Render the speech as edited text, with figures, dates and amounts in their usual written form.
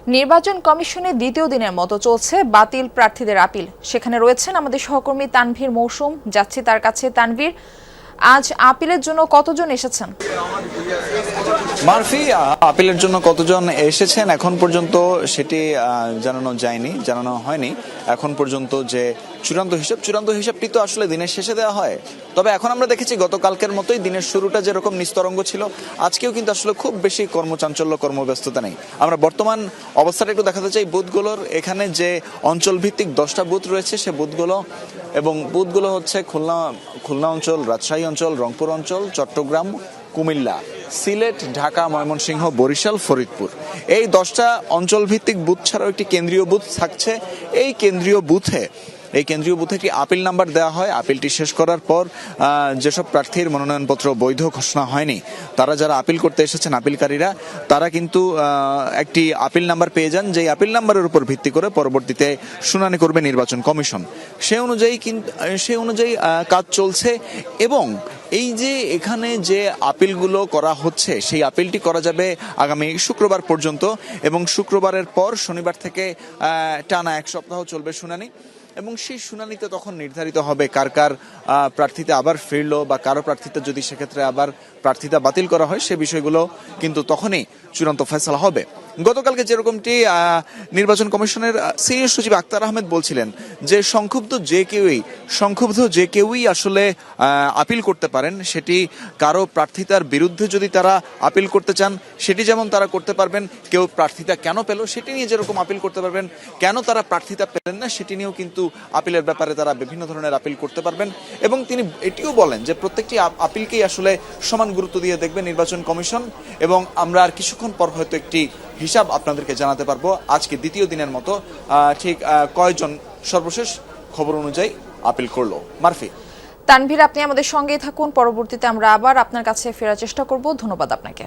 নির্বাচন কমিশনের দ্বিতীয় দিনের মতো চলছে বাতিল প্রার্থীদের আপিল। সেখানে রয়েছেন আমাদের সহকর্মী তানভীর মৌসুম। যাচ্ছি তার কাছে। তানভীর, আজ আপিলের জন্য কতজন এসেছেন? মারফি, আপিলের জন্য কতজন এসেছেন এখন পর্যন্ত সেটি জানানো হয়নি এখন পর্যন্ত। যে চূড়ান্ত হিসাবটি তো আসলে দিনের শেষে দেওয়া হয়। তবে এখন আমরা দেখেছি গতকালকের মতোই দিনের শুরুটা যেরকম নিস্তরঙ্গ ছিল, আজকেও কিন্তু আসলে খুব বেশি কর্মচাঞ্চল্য কর্মব্যস্ততা নেই। আমরা বর্তমান অবস্থাটা একটু দেখাতে চাই বুথগুলোর। এখানে যে অঞ্চল ভিত্তিক 10টা বুথ রয়েছে সে বুথগুলো হচ্ছে খুলনা অঞ্চল, রাজশাহী অঞ্চল, রংপুর অঞ্চল, চট্টগ্রাম, কুমিল্লা, সিলেট, ঢাকা, ময়মনসিংহ, বরিশাল, ফরিদপুর। এই 10টা অঞ্চল ভিত্তিক বুথ ছাড়াও একটি কেন্দ্রীয় বুথ থাকছে। এই কেন্দ্রীয় বুথে একটি আপিল নাম্বার দেওয়া হয়। আপিলটি শেষ করার পর যেসব প্রার্থীর মনোনয়নপত্র বৈধ ঘোষণা হয়নি, তারা যারা আপিল করতে এসেছেন, আপিলকারীরা, তারা কিন্তু একটি আপিল নাম্বার পেয়ে যান। যেই আপিল নাম্বারের উপর ভিত্তি করে পরবর্তীতে শুনানি করবে নির্বাচন কমিশন। সে অনুযায়ী কাজ চলছে। এবং এই যে এখানে যে আপিলগুলো করা হচ্ছে, সেই আপিলটি করা যাবে আগামী শুক্রবার পর্যন্ত। এবং শুক্রবারের পর শনিবার থেকে টানা 1 সপ্তাহ চলবে শুনানি। এবং সেই শুনানিতে তখন নির্ধারিত হবে কার প্রার্থীতা আবার ফিরলো, বা কারো প্রার্থীতা যদি সেক্ষেত্রে আবার প্রার্থীতা বাতিল করা হয়, সে বিষয়গুলো কিন্তু তখনই চূড়ান্ত ফয়সালা হবে। গতকালকে যেরকমটি নির্বাচন কমিশনের সিনিয়র সচিব আক্তার আহমেদ বলছিলেন যে সংক্ষুব্ধ যে কেউই আসলে আপিল করতে পারেন। সেটি কারো প্রার্থীতার বিরুদ্ধে যদি তারা আপিল করতে চান, সেটি যেমন তারা করতে পারবেন। কেউ প্রার্থীতা কেন পেল সেটি নিয়ে যেরকম আপিল করতে পারবেন, কেন তারা প্রার্থীতা পেলেন না সেটি নিয়েও কিন্তু আপিলের ব্যাপারে তারা বিভিন্ন ধরনের আপিল করতে পারবেন। এবং তিনি এটিও বলেন যে প্রত্যেকটি আপিলকেই আসলে সমান গুরুত্ব দিয়ে দেখবে নির্বাচন কমিশন। এবং আমরা আর কিছুক্ষণ পর হয়তো একটি হিসাব আপনাদেরকে জানাতে পারবো আজকে দ্বিতীয় দিনের মতো ঠিক কয়জন সর্বশেষ খবর অনুযায়ী আপিল করলো। মারফি। তানভীর, আপনি আমাদের সঙ্গেই থাকুন। পরবর্তীতে আমরা আবার আপনার কাছে ফেরার চেষ্টা করব। ধন্যবাদ আপনাকে।